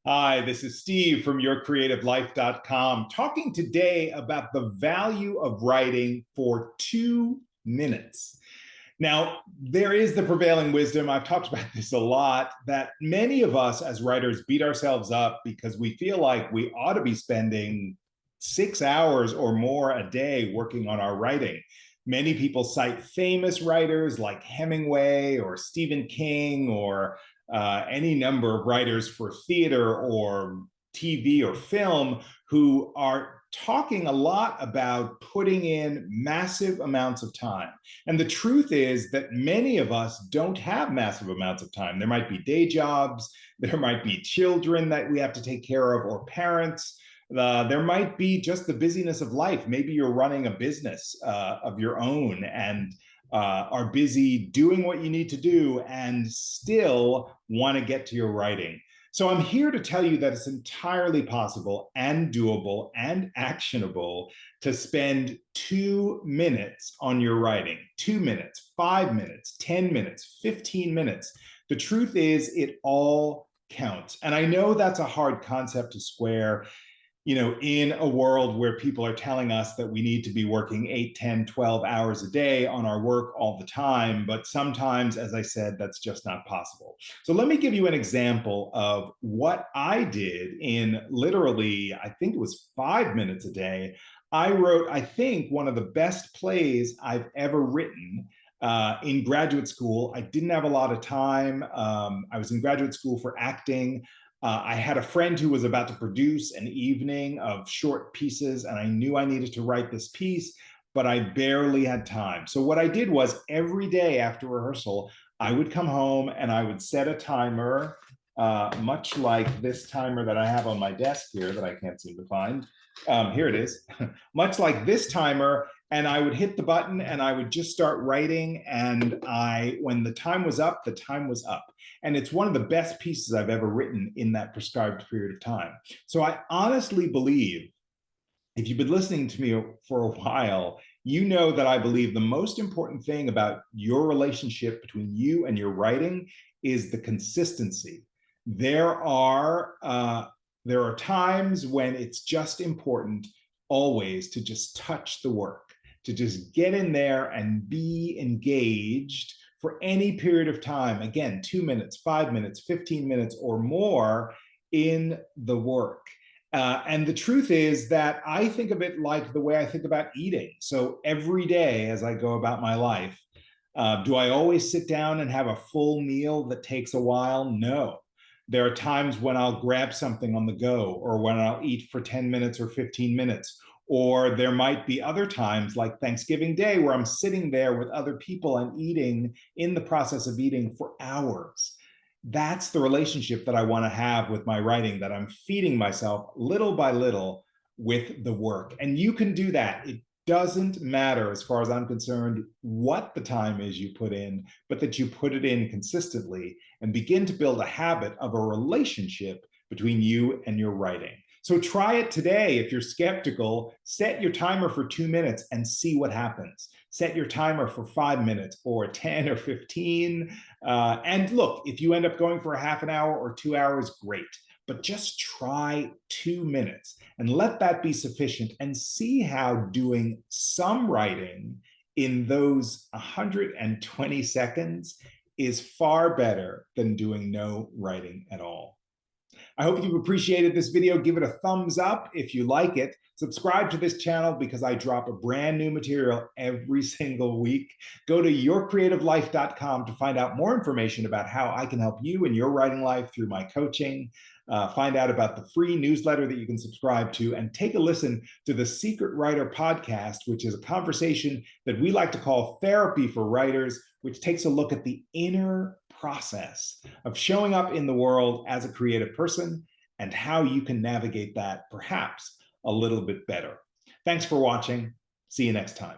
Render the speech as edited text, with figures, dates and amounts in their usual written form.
Hi, this is Steve from YourCreativeLife.com, talking today about the value of writing for 2 minutes. Now, there is the prevailing wisdom, I've talked about this a lot, that many of us as writers beat ourselves up because we feel like we ought to be spending 6 hours or more a day working on our writing. Many people cite famous writers like Hemingway or Stephen King or any number of writers for theater or TV or film who are talking a lot about putting in massive amounts of time. And the truth is that many of us don't have massive amounts of time. There might be day jobs, there might be children that we have to take care of, or parents. There might be just the busyness of life. Maybe you're running a business of your own and are busy doing what you need to do and still want to get to your writing. So I'm here to tell you that it's entirely possible and doable and actionable to spend 2 minutes on your writing. 2 minutes, 5 minutes, 10 minutes, 15 minutes. The truth is, it all counts. And I know that's a hard concept to square, in a world where people are telling us that we need to be working 8, 10, 12 hours a day on our work all the time. But sometimes, as I said, that's just not possible. So let me give you an example of what I did in literally, I think it was 5 minutes a day. I wrote, I think, one of the best plays I've ever written. In graduate school, I didn't have a lot of time. I was in graduate school for acting. I had a friend who was about to produce an evening of short pieces, and I knew I needed to write this piece, but I barely had time. So what I did was every day after rehearsal, I would come home and I would set a timer, much like this timer that I have on my desk here that I can't seem to find. Here it is, much like this timer, and I would hit the button and I would just start writing. And when the time was up, the time was up. And it's one of the best pieces I've ever written in that prescribed period of time. So I honestly believe, if you've been listening to me for a while, you know that I believe the most important thing about your relationship between you and your writing is the consistency. There are times when it's just important always to just touch the work, to just get in there and be engaged for any period of time. Again, 2 minutes, 5 minutes, 15 minutes or more in the work. And the truth is that I think of it like the way I think about eating. So every day as I go about my life, do I always sit down and have a full meal that takes a while? No. There are times when I'll grab something on the go, or when I'll eat for 10 minutes or 15 minutes. Or there might be other times like Thanksgiving Day where I'm sitting there with other people and eating, in the process of eating, for hours. That's the relationship that I want to have with my writing, that I'm feeding myself little by little with the work. And you can do that. It doesn't matter, as far as I'm concerned, what the time is you put in, but that you put it in consistently and begin to build a habit of a relationship between you and your writing. So try it today. If you're skeptical, set your timer for 2 minutes and see what happens. Set your timer for 5 minutes or 10 or 15. And look, if you end up going for a half an hour or 2 hours, great. But just try 2 minutes and let that be sufficient, and see how doing some writing in those 120 seconds is far better than doing no writing at all. I hope you've appreciated this video. Give it a thumbs up if you like it. Subscribe to this channel because I drop a brand new material every single week. Go to YourCreativeLife.com to find out more information about how I can help you in your writing life through my coaching. Find out about the free newsletter that you can subscribe to, and take a listen to the Secret Writer podcast, which is a conversation that we like to call therapy for writers, which takes a look at the inner process of showing up in the world as a creative person and how you can navigate that perhaps a little bit better. Thanks for watching. See you next time.